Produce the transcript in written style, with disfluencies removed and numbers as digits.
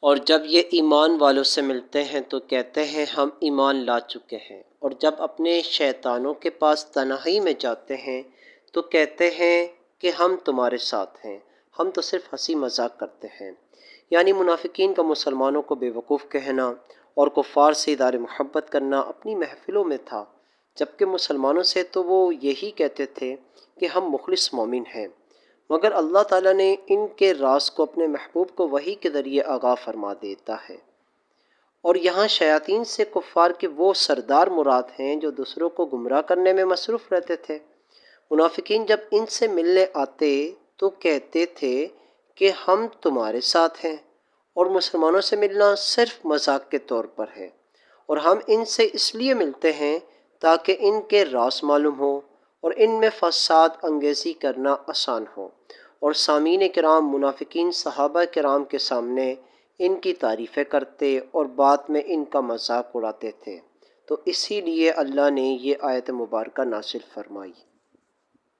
اور جب یہ ایمان والوں سے ملتے ہیں تو کہتے ہیں ہم ایمان لا چکے ہیں، اور جب اپنے شیطانوں کے پاس تنہائی میں جاتے ہیں تو کہتے ہیں کہ ہم تمہارے ساتھ ہیں، ہم تو صرف ہنسی مذاق کرتے ہیں۔ یعنی منافقین کا مسلمانوں کو بے وقوف کہنا اور کفار سے اظہار محبت کرنا اپنی محفلوں میں تھا، جبکہ مسلمانوں سے تو وہ یہی کہتے تھے کہ ہم مخلص مومن ہیں۔ مگر اللہ تعالیٰ نے ان کے راز کو اپنے محبوب کو وحی کے ذریعے آگاہ فرما دیتا ہے، اور یہاں شیاطین سے کفار کے وہ سردار مراد ہیں جو دوسروں کو گمراہ کرنے میں مصروف رہتے تھے۔ منافقین جب ان سے ملنے آتے تو کہتے تھے کہ ہم تمہارے ساتھ ہیں، اور مسلمانوں سے ملنا صرف مذاق کے طور پر ہے، اور ہم ان سے اس لیے ملتے ہیں تاکہ ان کے راز معلوم ہو اور ان میں فساد انگیزی کرنا آسان ہو۔ اور سامعین کرام، منافقین صحابہ کرام کے سامنے ان کی تعریفیں کرتے اور بعد میں ان کا مذاق اڑاتے تھے، تو اسی لیے اللہ نے یہ آیت مبارکہ نازل فرمائی۔